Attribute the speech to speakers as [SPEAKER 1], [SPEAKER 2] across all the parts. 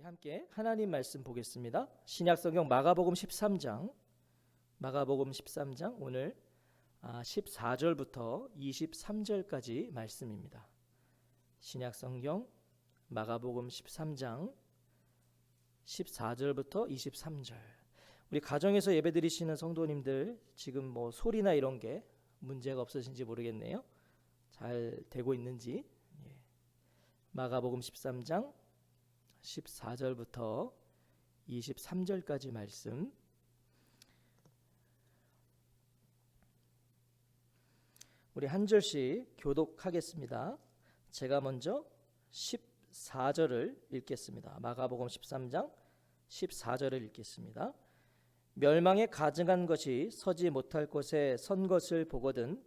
[SPEAKER 1] 함께 하나님 말씀 보겠습니다. 신약성경 마가복음 13장 오늘 14절부터 23절까지 말씀입니다. 신약성경 마가복음 13장 14절부터 23절. 우리 가정에서 예배드리시는 성도님들 지금 소리나 이런 게 문제가 없으신지 모르겠네요. 잘 되고 있는지. 마가복음 13장 14절부터 23절까지 말씀. 우리 한 절씩 교독하겠습니다. 제가 먼저 14절을 읽겠습니다. 마가복음 13장 14절을 읽겠습니다. 멸망에 가증한 것이 서지 못할 곳에 선 것을 보거든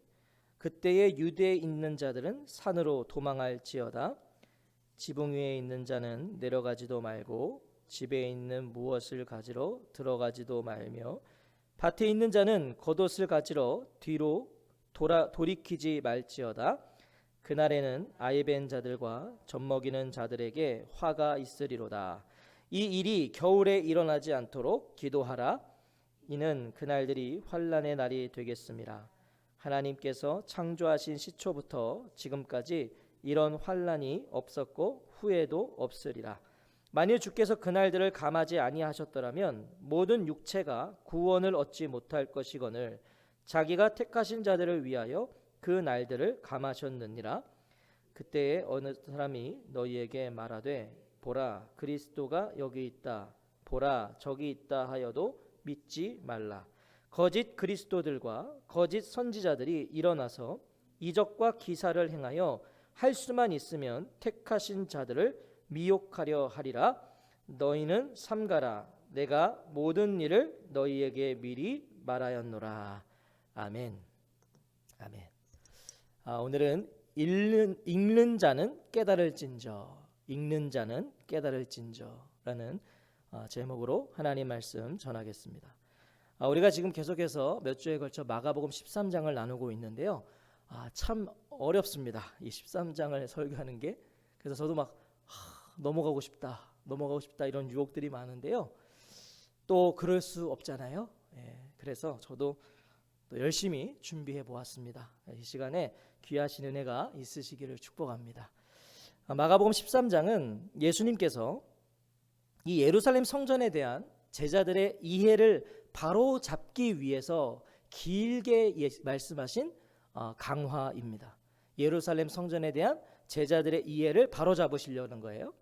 [SPEAKER 1] 그때에 유대에 있는 자들은 산으로 도망할지어다. 지붕 위에 있는 자는 내려가지도 말고 집에 있는 무엇을 가지러 들어가지도 말며 밭에 있는 자는 겉옷을 가지러 뒤로 돌이키지 말지어다. 그날에는 아이 벤 자들과 젖먹이는 자들에게 화가 있으리로다. 이 일이 겨울에 일어나지 않도록 기도하라. 이는 그날들이 환난의 날이 되겠습니다. 하나님께서 창조하신 시초부터 지금까지 이런 환난이 없었고 후에도 없으리라. 만일 주께서 그날들을 감하지 아니하셨더라면 모든 육체가 구원을 얻지 못할 것이거늘 자기가 택하신 자들을 위하여 그 날들을 감하셨느니라. 그때에 어느 사람이 너희에게 말하되 보라 그리스도가 여기 있다 보라 저기 있다 하여도 믿지 말라. 거짓 그리스도들과 거짓 선지자들이 일어나서 이적과 기사를 행하여 할 수만 있으면 택하신 자들을 미혹하려 하리라. 너희는 삼가라. 내가 모든 일을 너희에게 미리 말하였노라. 아멘. 아멘. 오늘은 읽는 자는 깨달을진저, 읽는 자는 깨달을진저라는 제목으로 하나님 말씀 전하겠습니다. 우리가 지금 계속해서 몇 주에 걸쳐 마가복음 13장을 나누고 있는데요. 참 어렵습니다. 이 13장을 설교하는 게. 그래서 저도 넘어가고 싶다 이런 유혹들이 많은데요. 또 그럴 수 없잖아요. 그래서 저도 또 열심히 준비해 보았습니다. 이 시간에 귀하신 은혜가 있으시기를 축복합니다. 마가복음 13장은 예수님께서 이 예루살렘 성전에 대한 제자들의 이해를 바로 잡기 위해서 길게 말씀하신 강화입니다. 예루살렘 성전에 대한 제자들의 이해를 바로 잡으시려는 거예요.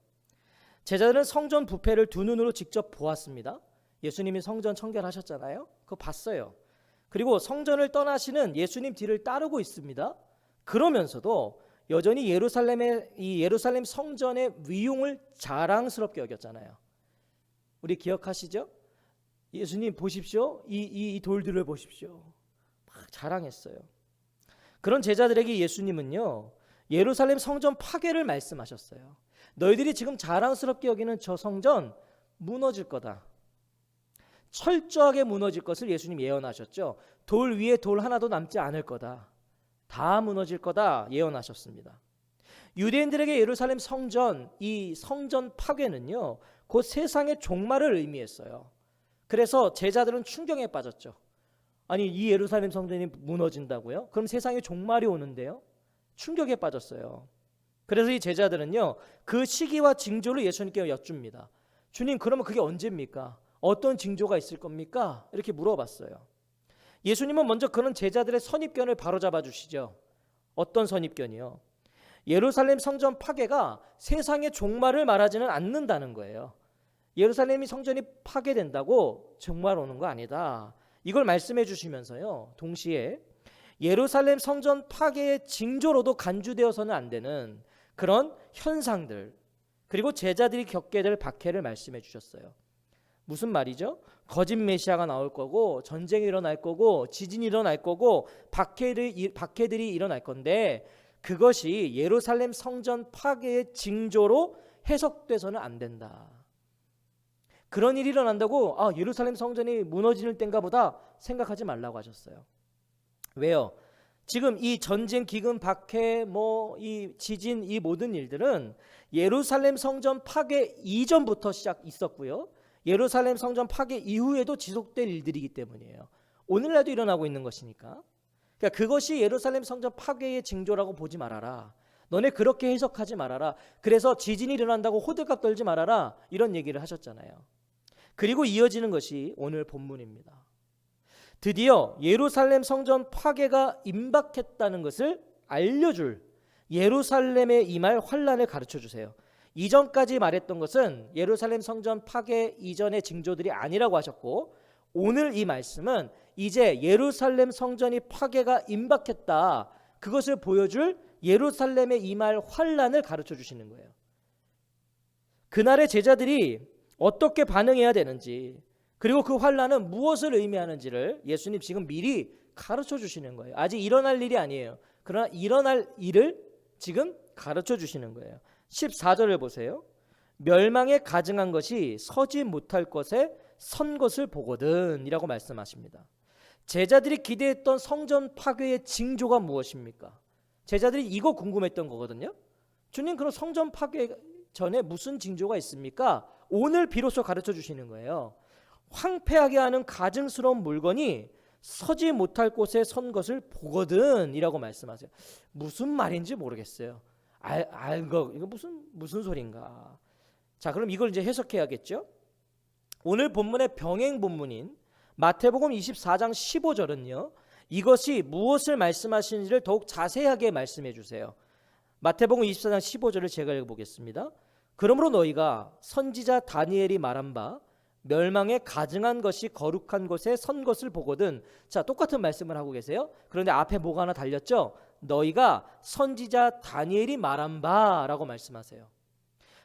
[SPEAKER 1] 제자들은 성전 부패를 두 눈으로 직접 보았습니다. 예수님이 성전 청결하셨잖아요. 그거 봤어요. 그리고 성전을 떠나시는 예수님 뒤를 따르고 있습니다. 그러면서도 여전히 예루살렘 성전의 위용을 자랑스럽게 여겼잖아요. 우리 기억하시죠? 예수님 보십시오. 이 돌들을 보십시오. 막 자랑했어요. 그런 제자들에게 예수님은요, 예루살렘 성전 파괴를 말씀하셨어요. 너희들이 지금 자랑스럽게 여기는 저 성전 무너질 거다. 철저하게 무너질 것을 예수님 예언하셨죠. 돌 위에 돌 하나도 남지 않을 거다. 다 무너질 거다 예언하셨습니다. 유대인들에게 예루살렘 성전, 이 성전 파괴는요, 곧 세상의 종말을 의미했어요. 그래서 제자들은 충격에 빠졌죠. 아니, 이 예루살렘 성전이 무너진다고요? 그럼 세상에 종말이 오는데요? 충격에 빠졌어요. 그래서 이 제자들은요, 그 시기와 징조를 예수님께 여쭙니다. 주님, 그러면 그게 언제입니까? 어떤 징조가 있을 겁니까? 이렇게 물어봤어요. 예수님은 먼저 그런 제자들의 선입견을 바로잡아 주시죠. 어떤 선입견이요? 예루살렘 성전 파괴가 세상의 종말을 말하지는 않는다는 거예요. 예루살렘이 성전이 파괴된다고 종말 오는 거 아니다. 이걸 말씀해 주시면서요, 동시에 예루살렘 성전 파괴의 징조로도 간주되어서는 안 되는 그런 현상들, 그리고 제자들이 겪게 될 박해를 말씀해 주셨어요. 무슨 말이죠? 거짓 메시아가 나올 거고, 전쟁이 일어날 거고, 지진이 일어날 거고, 박해들이 일어날 건데, 그것이 예루살렘 성전 파괴의 징조로 해석돼서는 안 된다. 그런 일이 일어난다고 예루살렘 성전이 무너지는 때인가 보다 생각하지 말라고 하셨어요. 왜요? 지금 이 전쟁, 기근, 박해, 뭐 이 지진, 이 모든 일들은 예루살렘 성전 파괴 이전부터 있었고요. 예루살렘 성전 파괴 이후에도 지속될 일들이기 때문이에요. 오늘날도 일어나고 있는 것이니까. 그러니까 그것이 예루살렘 성전 파괴의 징조라고 보지 말아라. 너네 그렇게 해석하지 말아라. 그래서 지진이 일어난다고 호들갑 떨지 말아라. 이런 얘기를 하셨잖아요. 그리고 이어지는 것이 오늘 본문입니다. 드디어 예루살렘 성전 파괴가 임박했다는 것을 알려줄 예루살렘에 임할 환란을 가르쳐 주세요. 이전까지 말했던 것은 예루살렘 성전 파괴 이전의 징조들이 아니라고 하셨고, 오늘 이 말씀은 이제 예루살렘 성전이 파괴가 임박했다, 그것을 보여줄 예루살렘에 임할 환란을 가르쳐 주시는 거예요. 그날의 제자들이 어떻게 반응해야 되는지, 그리고 그 환란은 무엇을 의미하는지를 예수님 지금 미리 가르쳐 주시는 거예요. 아직 일어날 일이 아니에요. 그러나 일어날 일을 지금 가르쳐 주시는 거예요. 14절을 보세요. 멸망에 가증한 것이 서지 못할 것에 선 것을 보거든 이라고 말씀하십니다. 제자들이 기대했던 성전 파괴의 징조가 무엇입니까? 제자들이 이거 궁금했던 거거든요. 주님, 그럼 성전 파괴 전에 무슨 징조가 있습니까? 오늘 비로소 가르쳐 주시는 거예요. 황폐하게 하는 가증스러운 물건이 서지 못할 곳에 선 것을 보거든 이라고 말씀하세요. 무슨 말인지 모르겠어요. 이거 무슨 소린가? 자, 그럼 이걸 이제 해석해야겠죠? 오늘 본문의 병행 본문인 마태복음 24장 15절은요, 이것이 무엇을 말씀하시는지를 더욱 자세하게 말씀해 주세요. 마태복음 24장 15절을 제가 읽어보겠습니다. 그러므로 너희가 선지자 다니엘이 말한 바 멸망에 가증한 것이 거룩한 곳에 선 것을 보거든. 자, 똑같은 말씀을 하고 계세요. 그런데 앞에 뭐가 하나 달렸죠? 너희가 선지자 다니엘이 말한 바라고 말씀하세요.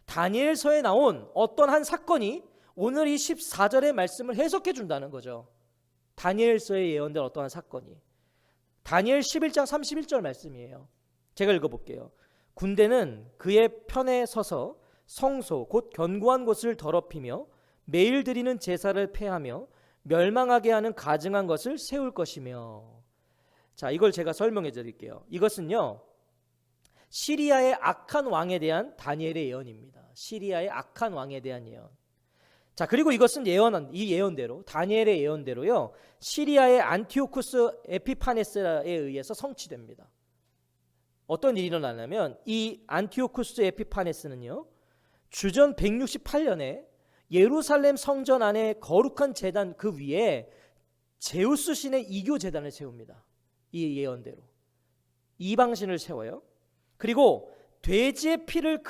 [SPEAKER 1] 다니엘서에 나온 어떤 한 사건이 오늘 이 14절의 말씀을 해석해 준다는 거죠. 다니엘서에 예언된 어떠한 사건이. 다니엘 11장 31절 말씀이에요. 제가 읽어볼게요. 군대는 그의 편에 서서 성소 곧 견고한 곳을 더럽히며 매일 드리는 제사를 폐하며 멸망하게 하는 가증한 것을 세울 것이며. 자, 이걸 제가 설명해 드릴게요. 이것은요, 시리아의 악한 왕에 대한 다니엘의 예언입니다. 시리아의 악한 왕에 대한 예언. 자, 그리고 이것은 이 예언대로, 다니엘의 예언대로요, 시리아의 안티오쿠스 에피파네스에 의해서 성취됩니다. 어떤 일이 일어나냐면, 이 안티오쿠스 에피파네스는요, 주전 168년에 예루살렘 성전 안에 거룩한 제단 그 위에 제우스 신의 이교 제단을 세웁니다. 이 예언대로 이방신을 세워요. 그리고 돼지의 피를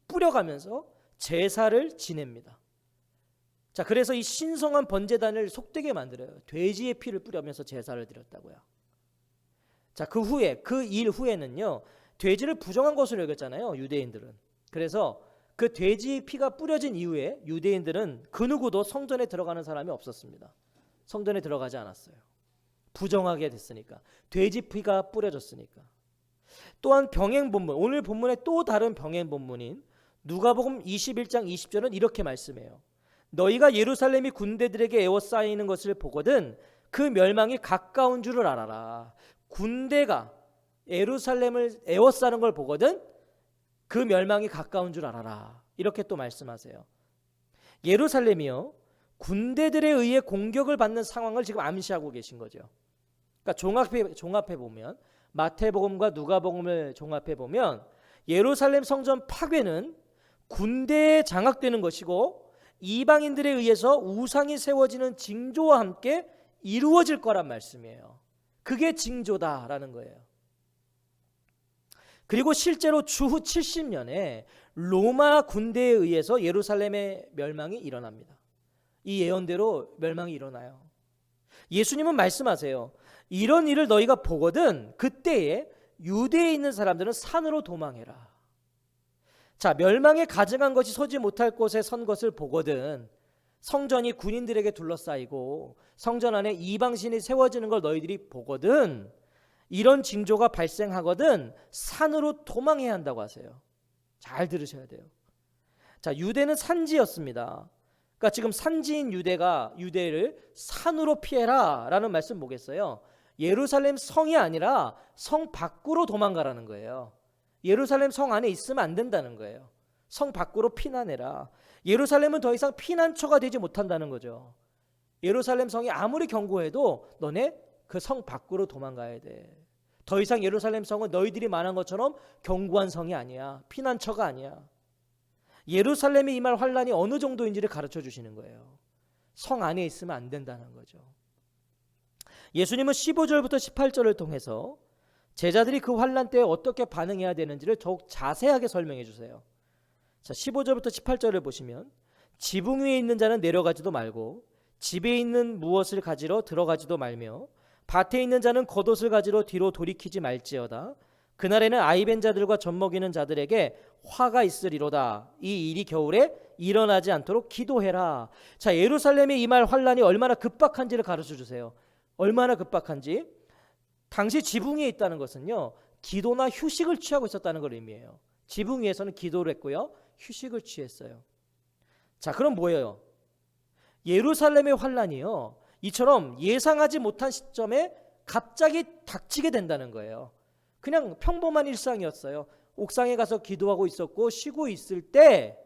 [SPEAKER 1] 뿌려가면서 제사를 지냅니다. 자, 그래서 이 신성한 번제단을 속되게 만들어요. 돼지의 피를 뿌려면서 제사를 드렸다고요. 자, 그 일 후에는요, 돼지를 부정한 것으로 여겼잖아요, 유대인들은. 그래서 그 돼지 피가 뿌려진 이후에 유대인들은 그 누구도 성전에 들어가는 사람이 없었습니다. 성전에 들어가지 않았어요. 부정하게 됐으니까. 돼지 피가 뿌려졌으니까. 또한 병행 본문, 오늘 본문의 또 다른 병행 본문인 누가복음 21장 20절은 이렇게 말씀해요. 너희가 예루살렘이 군대들에게 에워싸이는 것을 보거든 그 멸망이 가까운 줄을 알아라. 군대가 예루살렘을 에워싸는 걸 보거든 그 멸망이 가까운 줄 알아라. 이렇게 또 말씀하세요. 예루살렘이요, 군대들에 의해 공격을 받는 상황을 지금 암시하고 계신 거죠. 그러니까 종합해 보면, 마태복음과 누가복음을 종합해 보면 예루살렘 성전 파괴는 군대에 장악되는 것이고 이방인들에 의해서 우상이 세워지는 징조와 함께 이루어질 거란 말씀이에요. 그게 징조다라는 거예요. 그리고 실제로 주후 70년에 로마 군대에 의해서 예루살렘의 멸망이 일어납니다. 이 예언대로 멸망이 일어나요. 예수님은 말씀하세요. 이런 일을 너희가 보거든 그때에 유대에 있는 사람들은 산으로 도망해라. 자, 멸망에 가증한 것이 서지 못할 곳에 선 것을 보거든 성전이 군인들에게 둘러싸이고 성전 안에 이방신이 세워지는 걸 너희들이 보거든 이런 징조가 발생하거든 산으로 도망해야 한다고 하세요. 잘 들으셔야 돼요. 자, 유대는 산지였습니다. 그러니까 지금 산지인 유대가 유대를 산으로 피해라 라는 말씀 뭐겠어요? 예루살렘 성이 아니라 성 밖으로 도망가라는 거예요. 예루살렘 성 안에 있으면 안 된다는 거예요. 성 밖으로 피난해라. 예루살렘은 더 이상 피난처가 되지 못한다는 거죠. 예루살렘 성이 아무리 견고해도 너네 그 성 밖으로 도망가야 돼. 더 이상 예루살렘 성은 너희들이 말한 것처럼 견고한 성이 아니야. 피난처가 아니야. 예루살렘에 임할 환란이 어느 정도인지를 가르쳐 주시는 거예요. 성 안에 있으면 안 된다는 거죠. 예수님은 15절부터 18절을 통해서 제자들이 그 환란 때에 어떻게 반응해야 되는지를 더욱 자세하게 설명해 주세요. 자, 15절부터 18절을 보시면 지붕 위에 있는 자는 내려가지도 말고 집에 있는 무엇을 가지러 들어가지도 말며 밭에 있는 자는 겉옷을 가지러 뒤로 돌이키지 말지어다. 그날에는 아이벤 자들과 젖먹이는 자들에게 화가 있으리로다. 이 일이 겨울에 일어나지 않도록 기도해라. 자, 예루살렘에 임할 환란이 얼마나 급박한지를 가르쳐 주세요. 얼마나 급박한지. 당시 지붕 위에 있다는 것은요, 기도나 휴식을 취하고 있었다는 걸 의미해요. 지붕 위에서는 기도를 했고요, 휴식을 취했어요. 자, 그럼 뭐예요? 예루살렘의 환란이요, 이처럼 예상하지 못한 시점에 갑자기 닥치게 된다는 거예요. 그냥 평범한 일상이었어요. 옥상에 가서 기도하고 있었고 쉬고 있을 때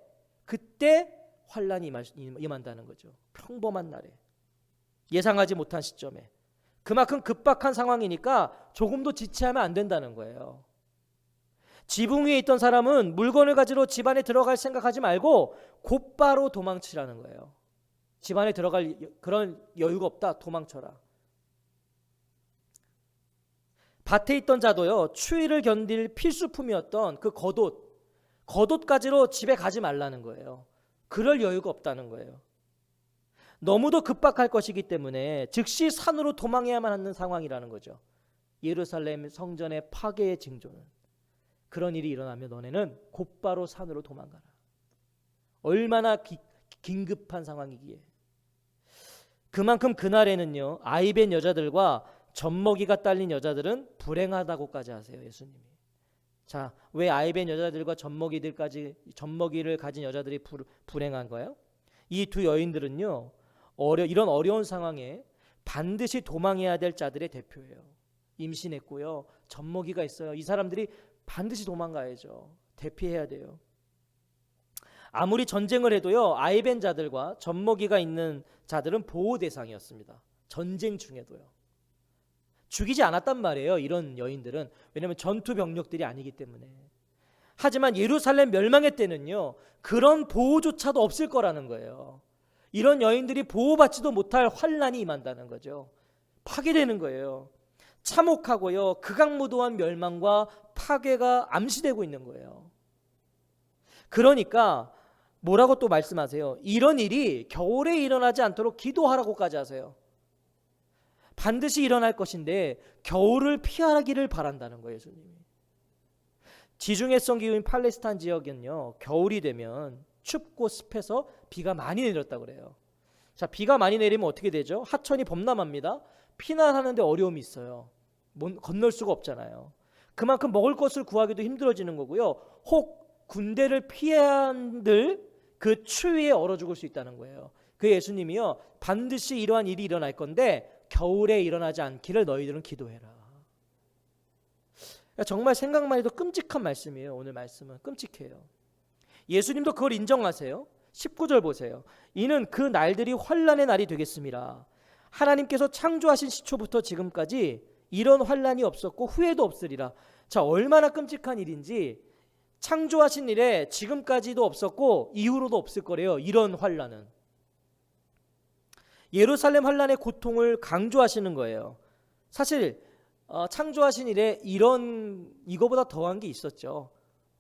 [SPEAKER 1] 그때 환란이 임한다는 거죠. 평범한 날에, 예상하지 못한 시점에. 그만큼 급박한 상황이니까 조금도 지체하면 안 된다는 거예요. 지붕 위에 있던 사람은 물건을 가지러 집 안에 들어갈 생각하지 말고 곧바로 도망치라는 거예요. 집 안에 들어갈 그런 여유가 없다, 도망쳐라. 밭에 있던 자도요, 추위를 견딜 필수품이었던 그 겉옷 가지러 집에 가지 말라는 거예요. 그럴 여유가 없다는 거예요. 너무도 급박할 것이기 때문에 즉시 산으로 도망해야만 하는 상황이라는 거죠. 예루살렘 성전의 파괴의 징조는, 그런 일이 일어나면 너네는 곧바로 산으로 도망가라. 얼마나 긴급한 상황이기에. 그만큼 그날에는요, 아이벤 여자들과 젖먹이가 딸린 여자들은 불행하다고까지 하세요, 예수님이. 자, 왜 아이벤 여자들과 젖먹이를 가진 여자들이 불행한 거예요? 이 두 여인들은요, 이런 어려운 상황에 반드시 도망해야 될 자들의 대표예요. 임신했고요, 젖먹이가 있어요. 이 사람들이 반드시 도망가야죠. 대피해야 돼요. 아무리 전쟁을 해도요, 아이벤 자들과 젖먹이가 있는 자들은 보호 대상이었습니다. 전쟁 중에도요. 죽이지 않았단 말이에요, 이런 여인들은. 왜냐하면 전투 병력들이 아니기 때문에. 하지만 예루살렘 멸망의 때는요, 그런 보호조차도 없을 거라는 거예요. 이런 여인들이 보호받지도 못할 환란이 임한다는 거죠. 파괴되는 거예요. 참혹하고요, 극악무도한 멸망과 파괴가 암시되고 있는 거예요. 그러니까 뭐라고 또 말씀하세요? 이런 일이 겨울에 일어나지 않도록 기도하라고까지 하세요. 반드시 일어날 것인데 겨울을 피하기를 바란다는 거예요, 예수님이. 지중해성 기후인 팔레스타인 지역은요, 겨울이 되면 춥고 습해서 비가 많이 내렸다고 그래요. 자, 비가 많이 내리면 어떻게 되죠? 하천이 범람합니다. 피난하는데 어려움이 있어요. 건널 수가 없잖아요. 그만큼 먹을 것을 구하기도 힘들어지는 거고요. 혹 군대를 피해야 한들 그 추위에 얼어 죽을 수 있다는 거예요. 그 예수님이요, 반드시 이러한 일이 일어날 건데 겨울에 일어나지 않기를 너희들은 기도해라. 정말 생각만 해도 끔찍한 말씀이에요. 오늘 말씀은 끔찍해요. 예수님도 그걸 인정하세요. 19절 보세요. 이는 그 날들이 환란의 날이 되겠습니다. 하나님께서 창조하신 시초부터 지금까지 이런 환란이 없었고 후에도 없으리라. 자, 얼마나 끔찍한 일인지. 창조하신 일에 지금까지도 없었고 이후로도 없을 거래요, 이런 환란은. 예루살렘 환란의 고통을 강조하시는 거예요. 사실 창조하신 일에 이거보다 더한 게 있었죠.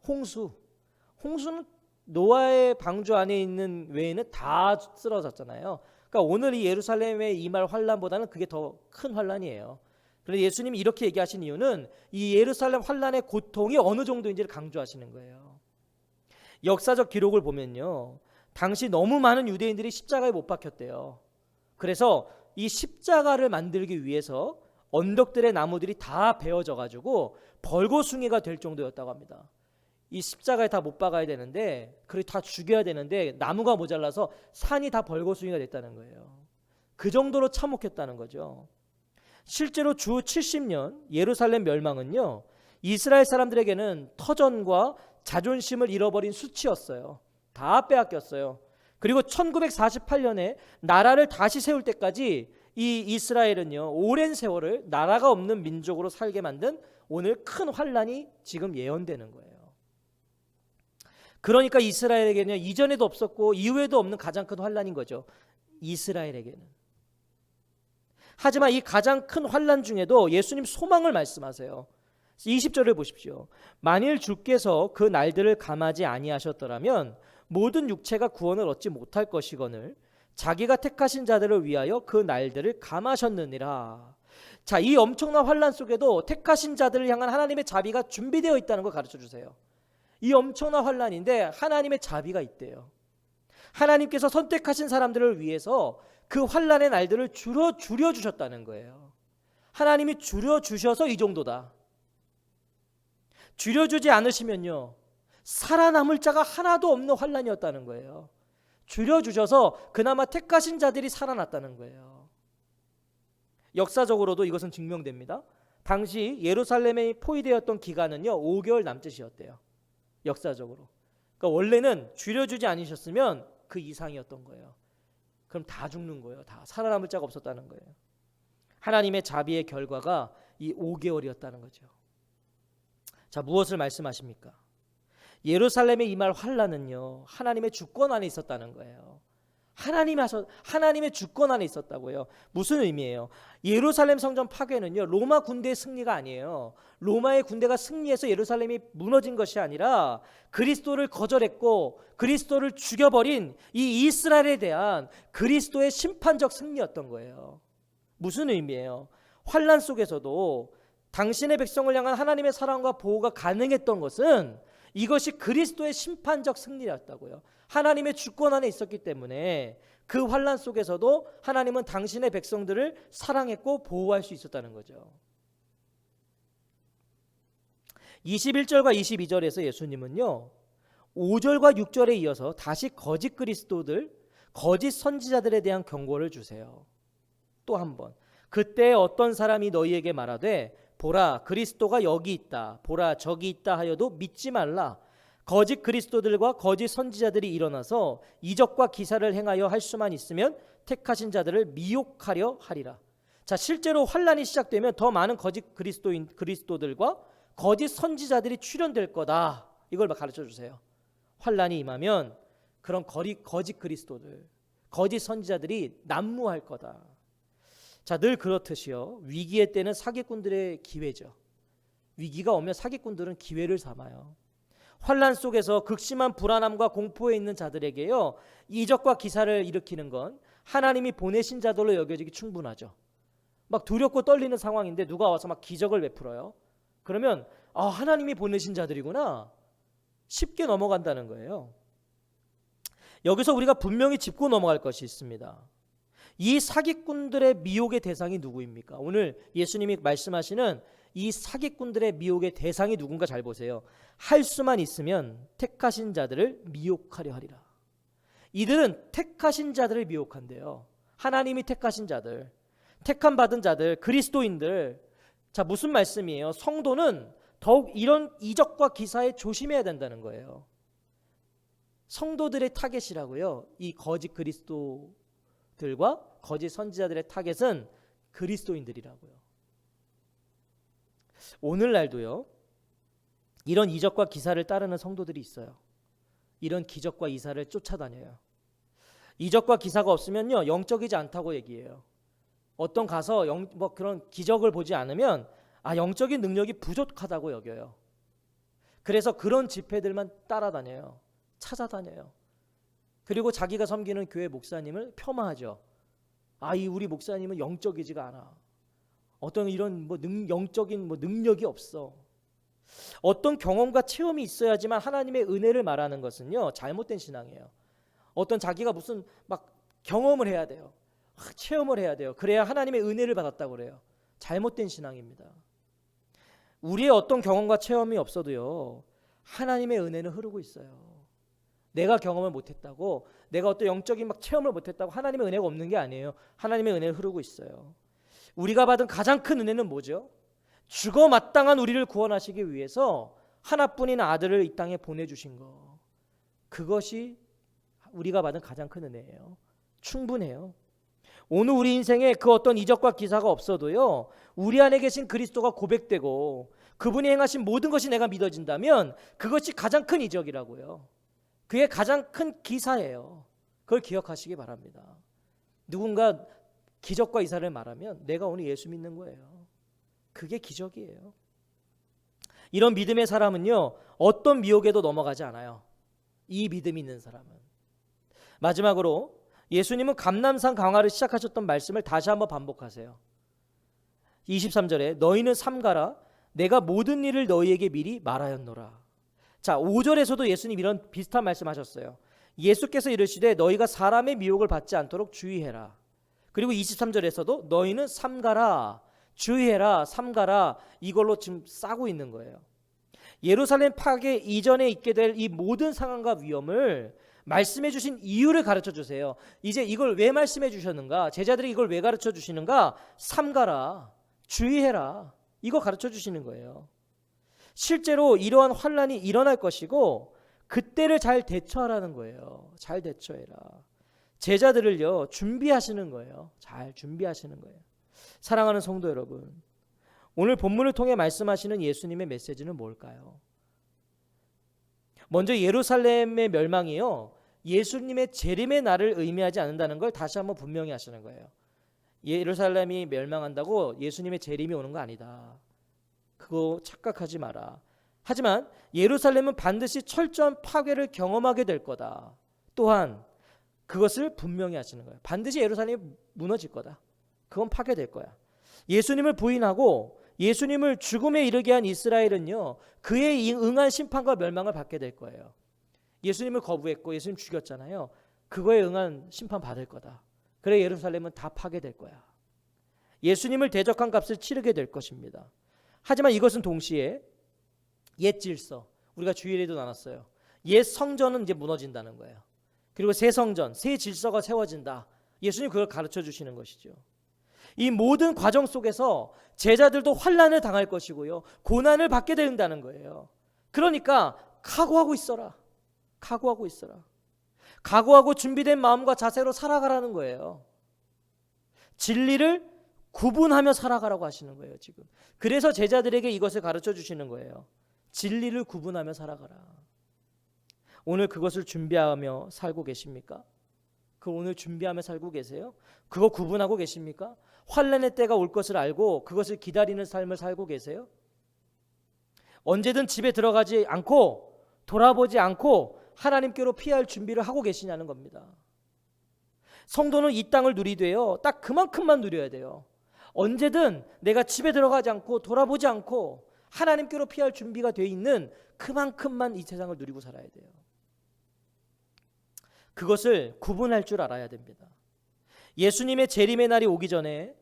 [SPEAKER 1] 홍수는 노아의 방주 안에 있는 외에는 다 쓰러졌잖아요. 그러니까 오늘 이 예루살렘에 임할 환란보다는 그게 더 큰 환란이에요. 그런데 예수님이 이렇게 얘기하신 이유는 이 예루살렘 환란의 고통이 어느 정도인지를 강조하시는 거예요. 역사적 기록을 보면요, 당시 너무 많은 유대인들이 십자가에 못 박혔대요. 그래서 이 십자가를 만들기 위해서 언덕들의 나무들이 다 베어져 가지고 벌거숭이가 될 정도였다고 합니다. 이 십자가에 다 못 박아야 되는데, 그리고 다 죽여야 되는데 나무가 모자라서 산이 다 벌거숭이가 됐다는 거예요. 그 정도로 참혹했다는 거죠. 실제로 주 70년 예루살렘 멸망은요, 이스라엘 사람들에게는 터전과 자존심을 잃어버린 수치였어요. 다 빼앗겼어요. 그리고 1948년에 나라를 다시 세울 때까지 이 이스라엘은요, 오랜 세월을 나라가 없는 민족으로 살게 만든 오늘 큰 환란이 지금 예언되는 거예요. 그러니까 이스라엘에게는 이전에도 없었고 이후에도 없는 가장 큰 환란인 거죠. 이스라엘에게는. 하지만 이 가장 큰 환란 중에도 예수님 소망을 말씀하세요. 20절을 보십시오. 만일 주께서 그 날들을 감하지 아니하셨더라면 모든 육체가 구원을 얻지 못할 것이거늘 자기가 택하신 자들을 위하여 그 날들을 감하셨느니라. 자, 이 엄청난 환란 속에도 택하신 자들을 향한 하나님의 자비가 준비되어 있다는 걸 가르쳐 주세요. 이 엄청난 환란인데 하나님의 자비가 있대요. 하나님께서 선택하신 사람들을 위해서 그 환란의 날들을 줄여 주셨다는 거예요. 하나님이 줄여 주셔서 이 정도다. 줄여주지 않으시면요, 살아남을 자가 하나도 없는 환란이었다는 거예요. 줄여주셔서 그나마 택하신 자들이 살아났다는 거예요. 역사적으로도 이것은 증명됩니다. 당시 예루살렘에 포위되었던 기간은요 5개월 남짓이었대요. 역사적으로. 그러니까 원래는 줄여주지 않으셨으면 그 이상이었던 거예요. 그럼 다 죽는 거예요. 다 살아남을 자가 없었다는 거예요. 하나님의 자비의 결과가 이 5개월이었다는 거죠. 자, 무엇을 말씀하십니까? 예루살렘에 임할 환란은요, 하나님의 주권 안에 있었다는 거예요. 하나님의 주권 안에 있었다고요. 무슨 의미예요? 예루살렘 성전 파괴는요, 로마 군대의 승리가 아니에요. 로마의 군대가 승리해서 예루살렘이 무너진 것이 아니라 그리스도를 거절했고 그리스도를 죽여버린 이 이스라엘에 대한 그리스도의 심판적 승리였던 거예요. 무슨 의미예요? 환란 속에서도 당신의 백성을 향한 하나님의 사랑과 보호가 가능했던 것은 이것이 그리스도의 심판적 승리였다고요. 하나님의 주권 안에 있었기 때문에 그 환란 속에서도 하나님은 당신의 백성들을 사랑했고 보호할 수 있었다는 거죠. 21절과 22절에서 예수님은요 5절과 6절에 이어서 다시 거짓 그리스도들, 거짓 선지자들에 대한 경고를 주세요. 또 한 번, 그때 어떤 사람이 너희에게 말하되 보라 그리스도가 여기 있다, 보라 저기 있다 하여도 믿지 말라. 거짓 그리스도들과 거짓 선지자들이 일어나서 이적과 기사를 행하여 할 수만 있으면 택하신 자들을 미혹하려 하리라. 자, 실제로 환란이 시작되면 더 많은 거짓 그리스도들과 거짓 선지자들이 출현될 거다. 이걸 가르쳐 주세요. 환란이 임하면 그런 거짓 그리스도들, 거짓 선지자들이 난무할 거다. 자, 늘 그렇듯이요, 위기의 때는 사기꾼들의 기회죠. 위기가 오면 사기꾼들은 기회를 삼아요. 환란 속에서 극심한 불안함과 공포에 있는 자들에게요 이적과 기사를 일으키는 건 하나님이 보내신 자들로 여겨지기 충분하죠. 막 두렵고 떨리는 상황인데 누가 와서 막 기적을 베풀어요. 그러면 하나님이 보내신 자들이구나, 쉽게 넘어간다는 거예요. 여기서 우리가 분명히 짚고 넘어갈 것이 있습니다. 이 사기꾼들의 미혹의 대상이 누구입니까? 오늘 예수님이 말씀하시는 이 사기꾼들의 미혹의 대상이 누군가 잘 보세요. 할 수만 있으면 택하신 자들을 미혹하려 하리라. 이들은 택하신 자들을 미혹한대요. 하나님이 택하신 자들, 택함 받은 자들, 그리스도인들. 자, 무슨 말씀이에요? 성도는 더욱 이런 이적과 기사에 조심해야 된다는 거예요. 성도들의 타겟이라고요, 이 거짓 그리스도들과 거짓 선지자들의 타겟은 그리스도인들이라고요. 오늘날도요 이런 이적과 기사를 따르는 성도들이 있어요. 이런 기적과 이사를 쫓아다녀요. 이적과 기사가 없으면요 영적이지 않다고 얘기해요. 어떤 가서 그런 기적을 보지 않으면 영적인 능력이 부족하다고 여겨요. 그래서 그런 집회들만 따라다녀요. 찾아다녀요. 그리고 자기가 섬기는 교회 목사님을 폄하하죠. 이 우리 목사님은 영적이지가 않아. 어떤 이런 영적인 능력이 없어. 어떤 경험과 체험이 있어야지만 하나님의 은혜를 말하는 것은요 잘못된 신앙이에요. 어떤 자기가 무슨 경험을 해야 돼요. 체험을 해야 돼요. 그래야 하나님의 은혜를 받았다고 그래요. 잘못된 신앙입니다. 우리의 어떤 경험과 체험이 없어도요 하나님의 은혜는 흐르고 있어요. 내가 경험을 못했다고, 내가 어떤 영적인 체험을 못했다고 하나님의 은혜가 없는 게 아니에요. 하나님의 은혜는 흐르고 있어요. 우리가 받은 가장 큰 은혜는 뭐죠? 죽어 마땅한 우리를 구원하시기 위해서 하나뿐인 아들을 이 땅에 보내주신 거. 그것이 우리가 받은 가장 큰 은혜예요. 충분해요. 오늘 우리 인생에 그 어떤 이적과 기사가 없어도요, 우리 안에 계신 그리스도가 고백되고 그분이 행하신 모든 것이 내가 믿어진다면 그것이 가장 큰 이적이라고요. 그게 가장 큰 기사예요. 그걸 기억하시기 바랍니다. 누군가 기적과 이사를 말하면 내가 오늘 예수 믿는 거예요. 그게 기적이에요. 이런 믿음의 사람은요, 어떤 미혹에도 넘어가지 않아요. 이 믿음이 있는 사람은. 마지막으로 예수님은 감람산 강화를 시작하셨던 말씀을 다시 한번 반복하세요. 23절에 너희는 삼가라 내가 모든 일을 너희에게 미리 말하였노라. 자, 5절에서도 예수님 이런 비슷한 말씀하셨어요. 예수께서 이르시되 너희가 사람의 미혹을 받지 않도록 주의해라. 그리고 23절에서도 너희는 삼가라, 주의해라, 삼가라, 이걸로 지금 싸고 있는 거예요. 예루살렘 파괴 이전에 있게 될 이 모든 상황과 위험을 말씀해 주신 이유를 가르쳐 주세요. 이제 이걸 왜 말씀해 주셨는가? 제자들이 이걸 왜 가르쳐 주시는가? 삼가라, 주의해라, 이거 가르쳐 주시는 거예요. 실제로 이러한 환난이 일어날 것이고 그때를 잘 대처하라는 거예요. 잘 대처해라. 제자들을요, 준비하시는 거예요. 잘 준비하시는 거예요. 사랑하는 성도 여러분, 오늘 본문을 통해 말씀하시는 예수님의 메시지는 뭘까요? 먼저 예루살렘의 멸망이요, 예수님의 재림의 날을 의미하지 않는다는 걸 다시 한번 분명히 하시는 거예요. 예루살렘이 멸망한다고 예수님의 재림이 오는 거 아니다. 그거 착각하지 마라. 하지만 예루살렘은 반드시 철저한 파괴를 경험하게 될 거다. 또한 그것을 분명히 하시는 거예요. 반드시 예루살렘이 무너질 거다. 그건 파괴될 거야. 예수님을 부인하고 예수님을 죽음에 이르게 한 이스라엘은요, 그에 응한 심판과 멸망을 받게 될 거예요. 예수님을 거부했고 예수님 죽였잖아요. 그거에 응한 심판 받을 거다. 그래 예루살렘은 다 파괴될 거야. 예수님을 대적한 값을 치르게 될 것입니다. 하지만 이것은 동시에 옛 질서, 우리가 주일에도 나눴어요. 옛 성전은 이제 무너진다는 거예요. 그리고 새 성전, 새 질서가 세워진다. 예수님 그걸 가르쳐 주시는 것이죠. 이 모든 과정 속에서 제자들도 환난을 당할 것이고요, 고난을 받게 된다는 거예요. 그러니까 각오하고 있어라. 각오하고 있어라. 각오하고 준비된 마음과 자세로 살아가라는 거예요. 진리를 구분하며 살아가라고 하시는 거예요, 지금. 그래서 제자들에게 이것을 가르쳐 주시는 거예요. 진리를 구분하며 살아가라. 오늘 그것을 준비하며 살고 계십니까? 그 오늘 준비하며 살고 계세요? 그거 구분하고 계십니까? 환난의 때가 올 것을 알고 그것을 기다리는 삶을 살고 계세요? 언제든 집에 들어가지 않고 돌아보지 않고 하나님께로 피할 준비를 하고 계시냐는 겁니다. 성도는 이 땅을 누리되어 딱 그만큼만 누려야 돼요. 언제든 내가 집에 들어가지 않고 돌아보지 않고 하나님께로 피할 준비가 되어 있는 그만큼만 이 세상을 누리고 살아야 돼요. 그것을 구분할 줄 알아야 됩니다. 예수님의 재림의 날이 오기 전에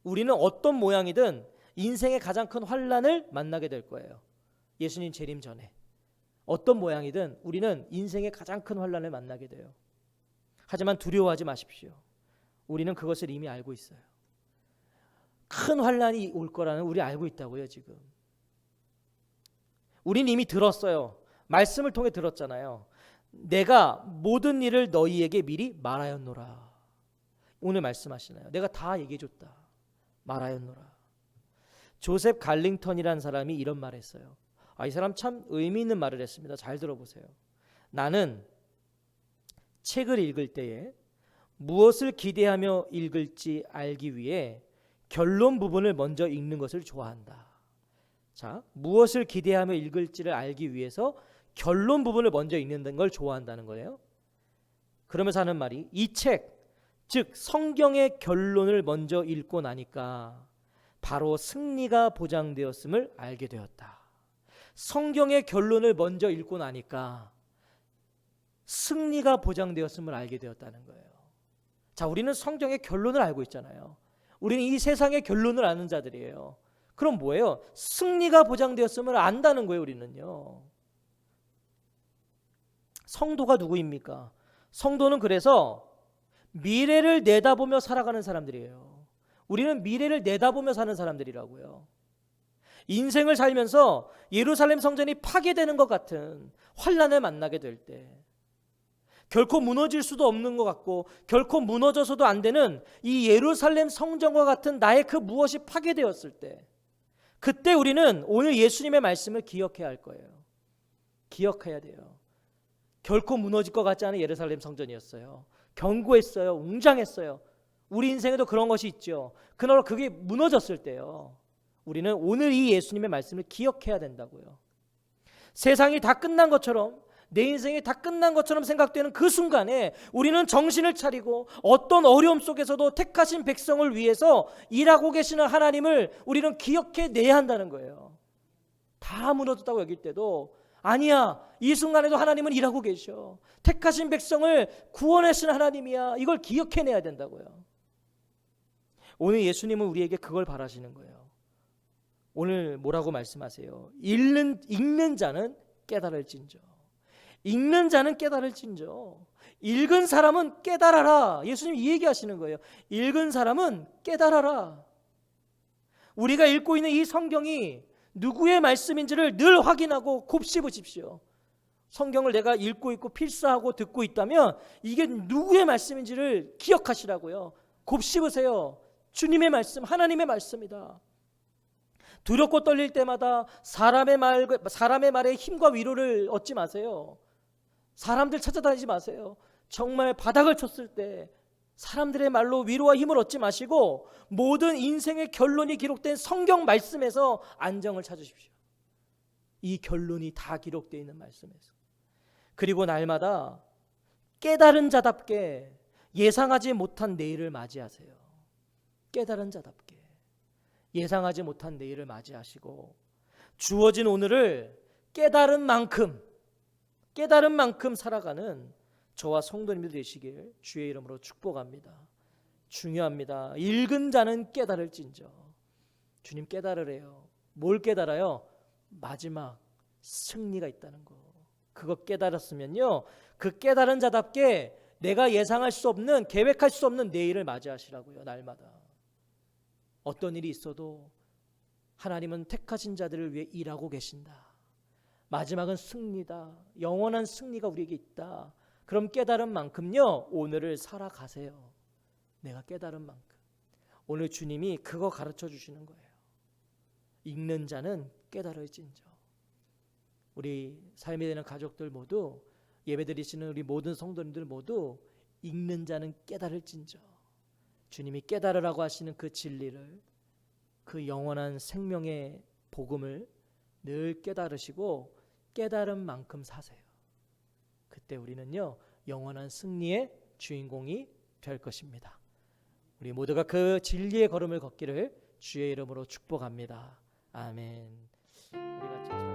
[SPEAKER 1] 우리는 어떤 모양이든 인생의 가장 큰 환난을 만나게 될 거예요. 예수님 재림 전에 어떤 모양이든 우리는 인생의 가장 큰 환난을 만나게 돼요. 하지만 두려워하지 마십시오. 우리는 그것을 이미 알고 있어요. 큰 환난이 올 거라는 우리 알고 있다고요. 지금 우리는 이미 들었어요. 말씀을 통해 들었잖아요. 내가 모든 일을 너희에게 미리 말하였노라. 오늘 말씀하시나요? 내가 다 얘기해줬다. 말하였노라. 조셉 갈링턴이라는 사람이 이런 말을 했어요. 이 사람 참 의미 있는 말을 했습니다. 잘 들어보세요. 나는 책을 읽을 때에 무엇을 기대하며 읽을지 알기 위해 결론 부분을 먼저 읽는 것을 좋아한다. 자, 무엇을 기대하며 읽을지를 알기 위해서 결론 부분을 먼저 읽는 걸 좋아한다는 거예요. 그러면서 하는 말이 이 책, 즉 성경의 결론을 먼저 읽고 나니까 바로 승리가 보장되었음을 알게 되었다. 성경의 결론을 먼저 읽고 나니까 승리가 보장되었음을 알게 되었다는 거예요. 자, 우리는 성경의 결론을 알고 있잖아요. 우리는 이 세상의 결론을 아는 자들이에요. 그럼 뭐예요? 승리가 보장되었음을 안다는 거예요. 우리는요. 성도가 누구입니까? 성도는 그래서 미래를 내다보며 살아가는 사람들이에요. 우리는 미래를 내다보며 사는 사람들이라고요. 인생을 살면서 예루살렘 성전이 파괴되는 것 같은 환난을 만나게 될 때, 결코 무너질 수도 없는 것 같고 결코 무너져서도 안 되는 이 예루살렘 성전과 같은 나의 그 무엇이 파괴되었을 때, 그때 우리는 오늘 예수님의 말씀을 기억해야 할 거예요. 기억해야 돼요. 결코 무너질 것 같지 않은 예루살렘 성전이었어요. 견고했어요. 웅장했어요. 우리 인생에도 그런 것이 있죠. 그러나 그게 무너졌을 때요, 우리는 오늘 이 예수님의 말씀을 기억해야 된다고요. 세상이 다 끝난 것처럼, 내 인생이 다 끝난 것처럼 생각되는 그 순간에 우리는 정신을 차리고 어떤 어려움 속에서도 택하신 백성을 위해서 일하고 계시는 하나님을 우리는 기억해내야 한다는 거예요. 다 무너졌다고 여길 때도 아니야, 이 순간에도 하나님은 일하고 계셔. 택하신 백성을 구원하시는 하나님이야. 이걸 기억해내야 된다고요. 오늘 예수님은 우리에게 그걸 바라시는 거예요. 오늘 뭐라고 말씀하세요? 읽는 자는 깨달을진저. 읽는 자는 깨달을진저. 읽은 사람은 깨달아라. 예수님 이 얘기하시는 거예요. 읽은 사람은 깨달아라. 우리가 읽고 있는 이 성경이 누구의 말씀인지를 늘 확인하고 곱씹으십시오. 성경을 내가 읽고 있고 필사하고 듣고 있다면 이게 누구의 말씀인지를 기억하시라고요. 곱씹으세요. 주님의 말씀, 하나님의 말씀이다. 두렵고 떨릴 때마다 사람의 말에 힘과 위로를 얻지 마세요. 사람들 찾아다니지 마세요. 정말 바닥을 쳤을 때 사람들의 말로 위로와 힘을 얻지 마시고 모든 인생의 결론이 기록된 성경 말씀에서 안정을 찾으십시오. 이 결론이 다 기록되어 있는 말씀에서. 그리고 날마다 깨달은 자답게 예상하지 못한 내일을 맞이하세요. 깨달은 자답게 예상하지 못한 내일을 맞이하시고 주어진 오늘을 깨달은 만큼 살아가는 저와 성도님들 되시길 주의 이름으로 축복합니다. 중요합니다. 읽은 자는 깨달을진저. 주님 깨달으래요. 뭘 깨달아요? 마지막 승리가 있다는 거. 그거 깨달았으면요, 그 깨달은 자답게 내가 예상할 수 없는, 계획할 수 없는 내일을 맞이하시라고요. 날마다 어떤 일이 있어도 하나님은 택하신 자들을 위해 일하고 계신다. 마지막은 승리다. 영원한 승리가 우리에게 있다. 그럼 깨달은 만큼요, 오늘을 살아가세요. 내가 깨달은 만큼. 오늘 주님이 그거 가르쳐 주시는 거예요. 읽는 자는 깨달을진저. 우리 삶이 되는 가족들 모두, 예배드리시는 우리 모든 성도님들 모두 읽는 자는 깨달을진저. 주님이 깨달으라고 하시는 그 진리를, 그 영원한 생명의 복음을 늘 깨달으시고 깨달은 만큼 사세요. 그때 우리는요, 영원한 승리의 주인공이 될 것입니다. 우리 모두가 그 진리의 걸음을 걷기를 주의 이름으로 축복합니다. 아멘. 우리 같이